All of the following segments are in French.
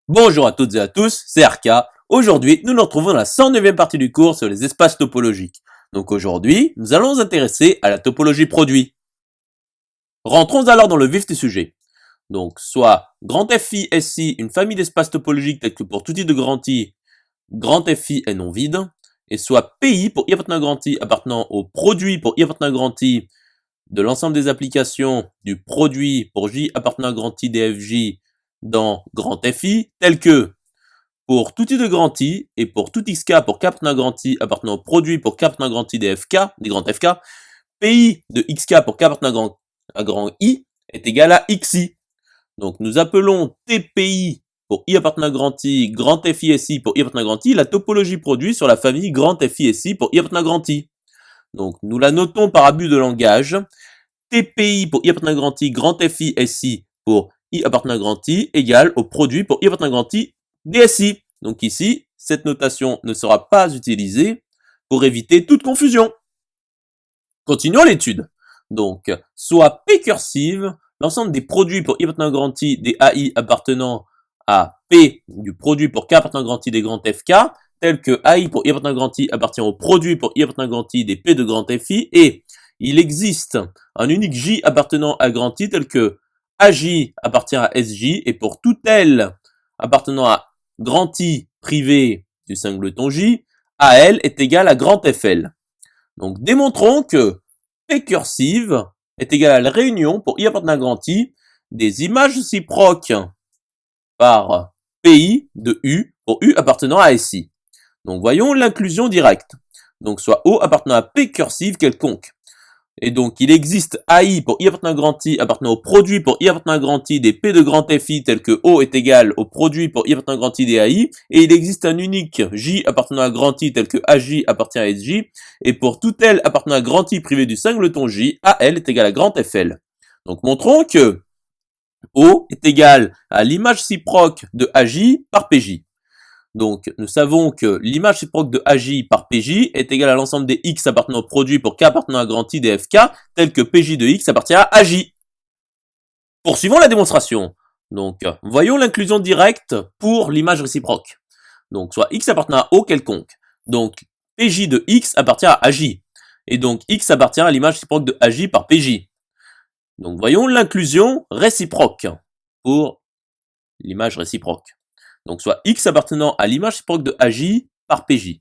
Bonjour à toutes et à tous, c'est Arca. Aujourd'hui, nous nous retrouvons dans la 109e partie du cours sur les espaces topologiques. Donc aujourd'hui, nous allons nous intéresser à la topologie produit. Rentrons alors dans le vif du sujet. Donc soit grand FI SI, une famille d'espaces topologiques tels que pour tout type de grand FI est non vide, et soit PI pour I appartenant à grand I appartenant au produit pour I appartenant à grand I de l'ensemble des applications du produit pour J appartenant à grand I DFJ dans grand FI, tel que pour tout I de grand I et pour tout xk pour k appartenant à grand I appartenant au produit pour k appartenant à grand I des FK, des grands FK, PI de xk pour k appartenant à grand I est égal à xi. Donc nous appelons TPI pour I appartenant à grand FI SI pour I appartenant à grand I, la topologie produit sur la famille grand FI SI pour I appartenant à grand I. Donc nous la notons par abus de langage. TPI pour I appartenant à grand FI SI pour I appartenant à grand I égale au produit pour I appartenant à grand I DSI. Donc ici, cette notation ne sera pas utilisée pour éviter toute confusion. Continuons l'étude. Donc, soit P cursive, l'ensemble des produits pour I appartenant à grand I des AI appartenant à P du produit pour K appartenant à grand I des grands FK, tel que AI pour I appartenant à grand I appartient au produit pour I appartenant à grand I des P de grand FI, et il existe un unique J appartenant à grand I tel que AJ appartient à SJ, et pour tout L appartenant à grand I privé du singleton J, AL est égal à grand FL. Donc démontrons que P cursive est égal à la réunion pour I appartenant à grand I des images réciproques par PI de U pour U appartenant à SI. Donc voyons l'inclusion directe. Donc soit O appartenant à P cursive quelconque. Et donc, il existe AI pour I appartenant à grand I appartenant au produit pour I appartenant à grand I des P de grand FI tel que O est égal au produit pour I appartenant à grand I des AI, et il existe un unique J appartenant à grand I tel que AJ appartient à SJ, et pour tout L appartenant à grand I privé du singleton J, AL est égal à grand FL. Donc, montrons que O est égal à l'image réciproque de AJ par PJ. Donc, nous savons que l'image réciproque de AJ par PJ est égale à l'ensemble des X appartenant au produit pour K appartenant à grand I des FK, tel que PJ de X appartient à AJ. Poursuivons la démonstration. Donc, voyons l'inclusion directe pour l'image réciproque. Donc, soit X appartenant à O quelconque. Donc, PJ de X appartient à AJ. Et donc, X appartient à l'image réciproque de AJ par PJ. Donc, voyons l'inclusion réciproque pour l'image réciproque. Donc, soit X appartenant à l'image réciproque de AJ par PJ.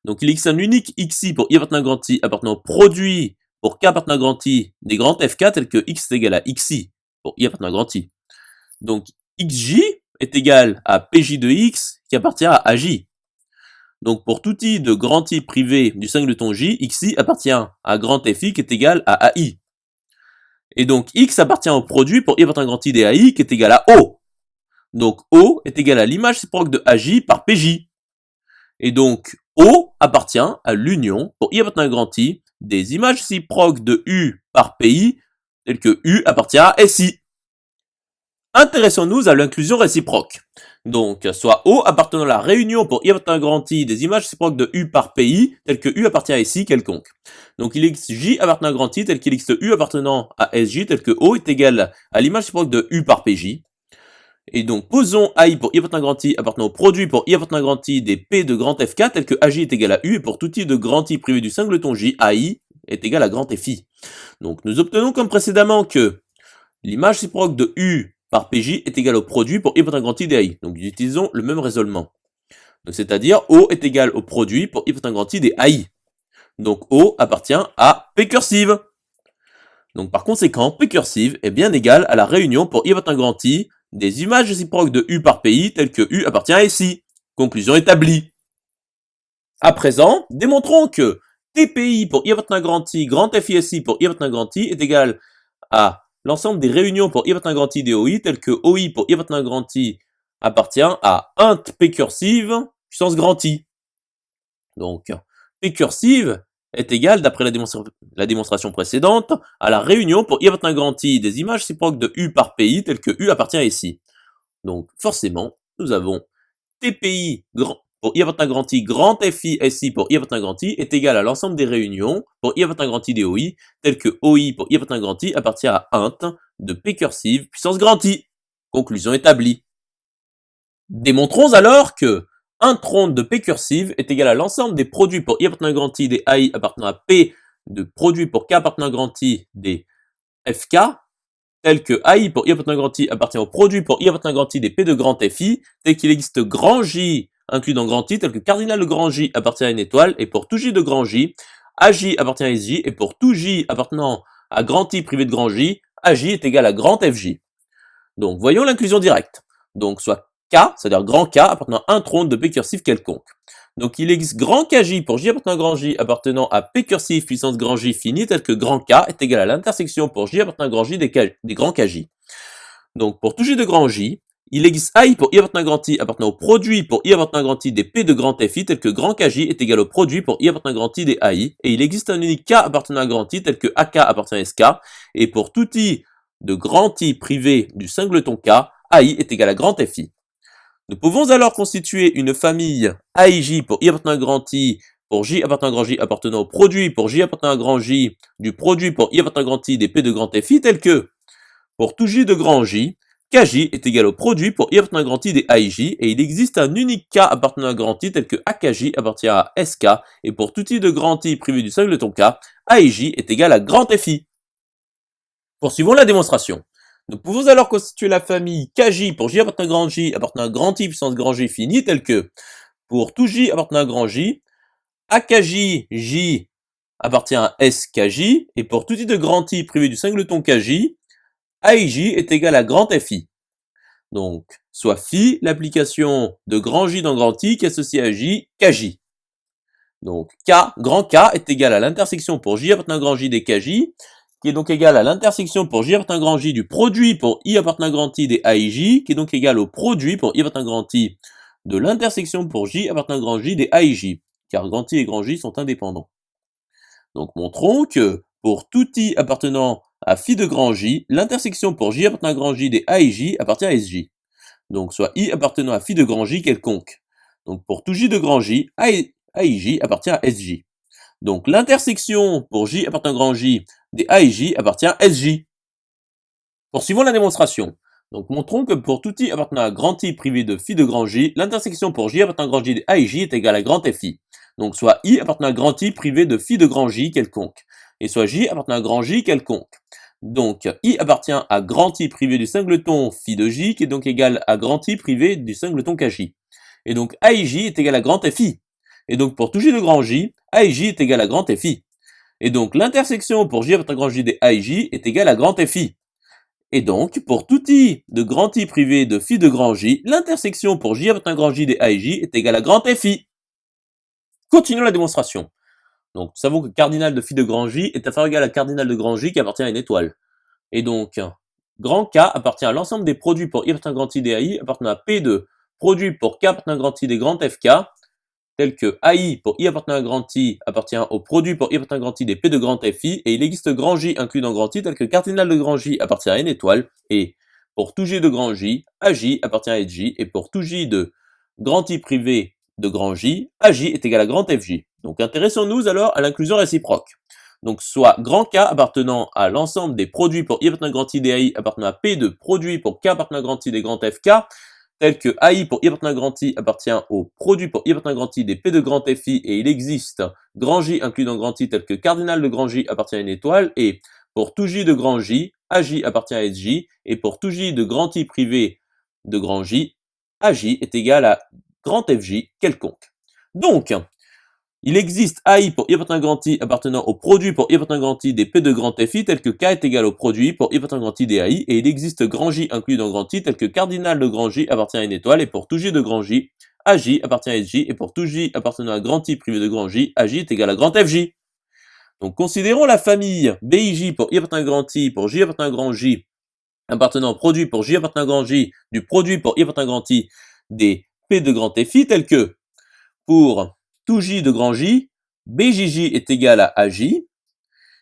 Donc, il existe un unique XI pour I appartenant à grand I appartenant au produit pour K appartenant à grand I des grands FK tels que X est égal à XI pour I appartenant à grand I. Donc, XJ est égal à PJ de X qui appartient à AJ. Donc, pour tout I de grand I privé du singleton J, XI appartient à grand FI qui est égal à AI. Et donc, X appartient au produit pour I appartenant à grand I des AI qui est égal à O. Donc O est égal à l'image réciproque de AJ par PJ. Et donc O appartient à l'union, pour I appartenant à grand I, des images réciproques de U par PI, telles que U appartient à SI. Intéressons-nous à l'inclusion réciproque. Donc, soit O appartenant à la réunion pour I appartenant à grand I des images réciproques de U par PI, telles que U appartient à SI quelconque. Donc, il existe J appartenant à grand I, tel qu'il existe U appartenant à SJ, tel que O est égal à l'image réciproque de U par PJ. Et donc, posons AI pour I appartenant à grand I appartenant au produit pour I appartenant à grand I des P de grand FK tel que AJ est égal à U et pour tout I de grand I privé du singleton J, AI est égal à grand FI. Donc, nous obtenons comme précédemment que l'image réciproque de U par PJ est égale au produit pour I appartenant à grand I des AI. Donc, nous utilisons le même raisonnement. Donc, c'est-à-dire O est égal au produit pour I appartenant à grand I des AI. Donc, O appartient à P cursive. Donc, par conséquent, P cursive est bien égal à la réunion pour I appartenant à grand I des images réciproques de U par PI telles que U appartient à SI. Conclusion établie. À présent, démontrons que TPI pour I appartenant à grand FI SI pour I appartenant à grand I est égal à l'ensemble des réunions pour I appartenant à grand I des OI telles que OI pour I appartenant à grand I appartient à int P cursive puissance grand I. Donc, P cursive est égal, d'après la démonstration précédente, à la réunion pour I appartenant à grand I des images réciproques de U par PI telles que U appartient à SI. Donc, forcément, nous avons TPI pour I appartenant à grand FI SI pour I appartenant à grand I est égal à l'ensemble des réunions pour I appartenant à grand I des OI telles que OI pour I appartenant à grand I appartient à int de P cursive puissance grand I. Conclusion établie. Démontrons alors que un tronc de P cursive est égal à l'ensemble des produits pour I appartenant à grand I des AI appartenant à P de produits pour K appartenant à grand I des FK, tel que AI pour I appartenant à grand I appartient au produit pour I appartenant à grand I des P de grand FI, tel qu'il existe grand J inclus dans grand I, tel que cardinal de grand J appartient à une étoile, et pour tout J de grand J, AJ appartient à SJ, et pour tout J appartenant à grand I privé de grand J, AJ est égal à grand FJ. Donc voyons l'inclusion directe. Donc soit K, c'est-à-dire grand K appartenant à un tronc de P cursif quelconque. Donc il existe grand KJ pour J appartenant à grand J appartenant à P cursif puissance grand J fini, tel que grand K est égal à l'intersection pour J appartenant à grand J des grands KJ. Donc pour tout J de grand J, il existe I pour I appartenant à grand I appartenant au produit pour I appartenant à grand I des P de grand FI, tel que grand KJ est égal au produit pour I appartenant à grand I des AI, et il existe un unique K appartenant à grand I tel que AK appartient à SK, et pour tout I de grand I privé du singleton K, AI est égal à grand FI. Nous pouvons alors constituer une famille AIJ pour I appartenant à grand I, pour J appartenant à grand J appartenant au produit pour J appartenant à grand J, du produit pour I appartenant à grand I des P de grand FI, tel que, pour tout J de grand J, KJ est égal au produit pour I appartenant à grand I des AIJ, et il existe un unique K appartenant à grand I tel que AKJ appartient à SK, et pour tout I de grand I privé du singleton K, AIJ est égal à grand FI. Poursuivons la démonstration. Nous pouvons alors constituer la famille KJ pour J appartenant à grand J appartenant à grand I puissance grand J fini, tel que, pour tout J appartenant à grand J, AKJ J appartient à SKJ, et pour tout I de grand I privé du singleton KJ, AIJ est égal à grand FI. Donc, soit phi, l'application de grand J dans grand I qui associe à J, KJ. Donc, K, grand K est égal à l'intersection pour J appartenant à grand J des KJ, qui est donc égal à l'intersection pour J appartenant à grand J du produit pour I appartenant à grand I des AIJ, qui est donc égal au produit pour I appartenant à grand I de l'intersection pour J appartenant à grand J des AIJ, car grand I et grand J sont indépendants. Donc montrons que pour tout I appartenant à phi de grand J, l'intersection pour J appartenant à grand J des AIJ appartient à SJ. Donc soit I appartenant à phi de grand J quelconque. Donc pour tout J de grand J, AIJ appartient à SJ. Donc l'intersection pour J appartenant à grand J des AIJ appartient à SJ. Poursuivons la démonstration. Donc montrons que pour tout I appartenant à grand I privé de phi de grand J, l'intersection pour J appartenant à grand J des AIJ est égale à grand FI. Donc soit I appartenant à grand I privé de phi de grand J quelconque. Et soit J appartenant à grand J quelconque. Donc I appartient à grand I privé du singleton phi de J, qui est donc égal à grand I privé du singleton KJ. Et donc AIJ est égal à grand FI. Et donc pour tout J de grand J, AIJ est égal à grand FI. Et donc l'intersection pour J appartenant à grand J des AIJ est égale à grand FI. Et donc, pour tout I de grand I privé de phi de grand J, l'intersection pour J appartenant à grand J des AIJ est égale à grand FI. Continuons la démonstration. Donc, nous savons que cardinal de phi de grand J est inférieur ou égal à cardinal de grand J qui appartient à une étoile. Et donc, grand K appartient à l'ensemble des produits pour I appartenant à grand I des AI appartenant à P de produits pour K appartenant à grand I des grands FK, tels que AI pour I appartenant à grand I appartient au produit pour I appartenant à grand I des P de grand FI, et il existe grand J inclus dans grand I tel que cardinal de grand J appartient à une étoile, et pour tout J de grand J, AJ appartient à SJ, et pour tout J de grand I privé de grand J, AJ est égal à grand FJ. Donc intéressons-nous alors à l'inclusion réciproque. Donc soit grand K appartenant à l'ensemble des produits pour I appartenant à grand I des AI appartenant à P de produits pour K appartenant à grand I des grands FK, tel que AI pour I appartenant à grand I appartient au produit pour I appartenant à grand I des P de grand FI, et il existe grand J inclus dans grand I tel que cardinal de grand J appartient à une étoile, et pour tout J de grand J, AJ appartient à SJ, et pour tout J de grand I privé de grand J, AJ est égal à grand FJ quelconque. Donc, il existe AI pour I appartenant à grand I appartenant au produit pour I appartenant à grand I des P de grand FI tel que K est égal au produit pour I appartenant à grand I des AI, et il existe grand J inclus dans grand I tel que cardinal de grand J appartient à une étoile, et pour tout J de grand J, AJ appartient à SJ, et pour tout J appartenant à grand I privé de grand J, AJ est égal à grand FJ. Donc considérons la famille BIJ pour I appartenant à grand I, pour J appartenant à grand J, appartenant au produit pour J appartenant à grand J, du produit pour I appartenant à grand I des P de grand FI tel que, pour tout J de grand J, BJJ est égal à AJ,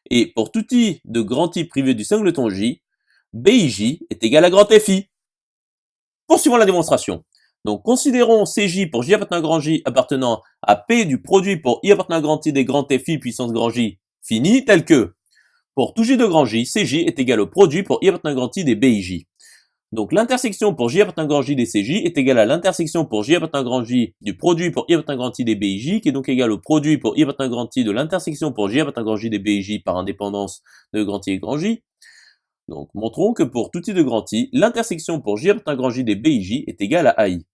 et pour tout I de grand I privé du singleton J, BIJ est égal à grand FI. Poursuivons la démonstration. Donc considérons CJ pour J appartenant à grand J appartenant à P du produit pour I appartenant à grand I des grands FI puissance grand J fini, tel que, pour tout J de grand J, CJ est égal au produit pour I appartenant à grand I des BIJ. Donc l'intersection pour j appartenant grand J des CJ est égale à l'intersection pour j appartenant grand J du produit pour i appartenant grand I des BIJ, qui est donc égal au produit pour i appartenant grand I de l'intersection pour j appartenant grand J des BIJ par indépendance de grand I et grand J. Donc montrons que pour tout I de grand I, l'intersection pour j appartenant grand J des BIJ est égale à AI.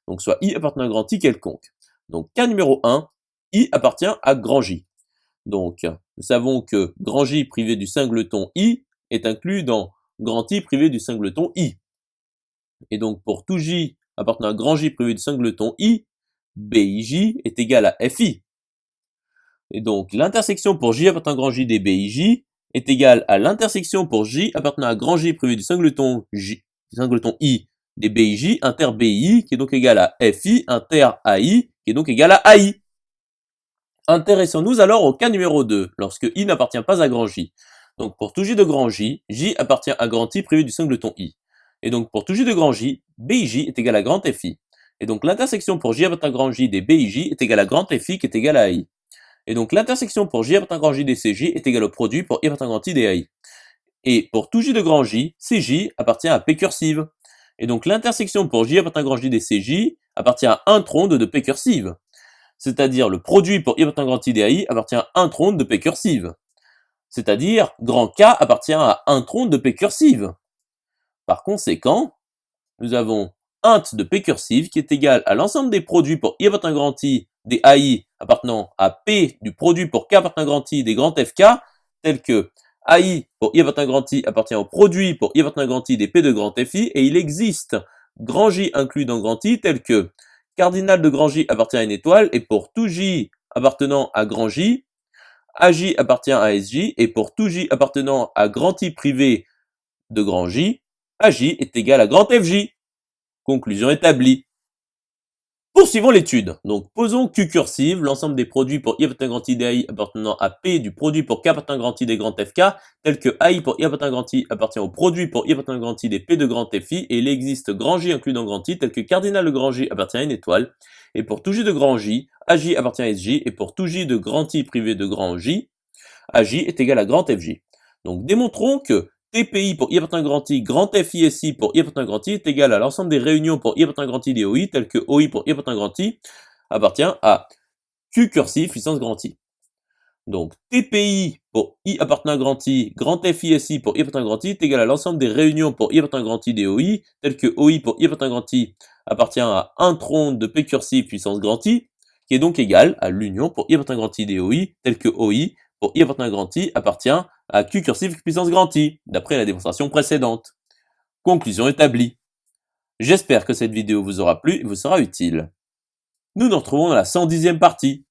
Donc soit I appartenant grand I quelconque. Donc cas numéro 1, I appartient à grand J. Donc nous savons que grand J privé du singleton I est inclus dans grand I privé du singleton I. Et donc pour tout J appartenant à grand J privé du singleton I, BIJ est égal à FI. Et donc l'intersection pour J appartenant à grand J des BIJ est égale à l'intersection pour J appartenant à grand J privé du singleton I des BIJ inter BI, qui est donc égal à FI inter AI, qui est donc égal à AI. Intéressons-nous alors au cas numéro 2, lorsque I n'appartient pas à grand J. Donc pour tout J de grand J, J appartient à grand I privé du singleton I. Et donc pour tout J de grand J, BIJ est égal à grand FI. Et donc l'intersection pour J appartenant à grand J des BIJ est égal à grand FI qui est égal à AI. Et donc l'intersection pour J appartenant à grand J des CJ est égal au produit pour I appartenant à grand I des AI. Et pour tout J de grand J, CJ appartient à P cursive. Et donc l'intersection pour J appartenant à grand J des CJ appartient à un tronc de P cursive. C'est-à-dire le produit pour I appartenant à grand I des AI appartient à un tronc de P cursive. C'est-à-dire grand K appartient à un tronc de P cursive. Par conséquent, nous avons int de P cursive qui est égal à l'ensemble des produits pour I appartenant à grand I des AI appartenant à P du produit pour K appartenant à grand I des grands FK, tels que AI pour I appartenant à grand I appartient au produit pour I appartenant à grand I des P de grand FI, et il existe grand J inclus dans grand I, tel que cardinal de grand J appartient à une étoile, et pour tout J appartenant à grand J, AJ appartient à SJ, et pour tout J appartenant à grand I privé de grand J, AJ est égal à grand FJ. Conclusion établie. Poursuivons l'étude. Donc, posons Q cursive, l'ensemble des produits pour I appartenant à grand I des AI appartenant à P du produit pour K appartenant à grand I des grands FK, tel que AI pour I appartenant à grand I appartient au produit pour I appartenant à grand I des P de grand FI, et il existe grand J inclus dans grand I, tel que cardinal de grand J appartient à une étoile, et pour tout J de grand J, AJ appartient à SJ, et pour tout J de grand I privé de grand J, AJ est égal à grand FJ. Donc, démontrons que TPI pour I appartenant à grand I, grand FISI pour I appartenant à grand I est égal à l'ensemble des réunions pour I appartenant à grand I des OI, telles que OI pour I appartenant à grand I appartient à Q cursive puissance grand I. Donc TPI pour I appartenant à grand I, grand FISI pour I appartenant à grand I est égal à l'ensemble des réunions pour I appartenant à grand I des OI, telles que OI pour I appartenant à grand I appartient à un tronc de P cursive puissance grand I, qui est donc égal à l'union pour I appartenant à grand I des OI, telles que OI pour I appartenant à grand I appartient à Q cursive puissance grand I, d'après la démonstration précédente. Conclusion établie. J'espère que cette vidéo vous aura plu et vous sera utile. Nous nous retrouvons dans la 110e partie.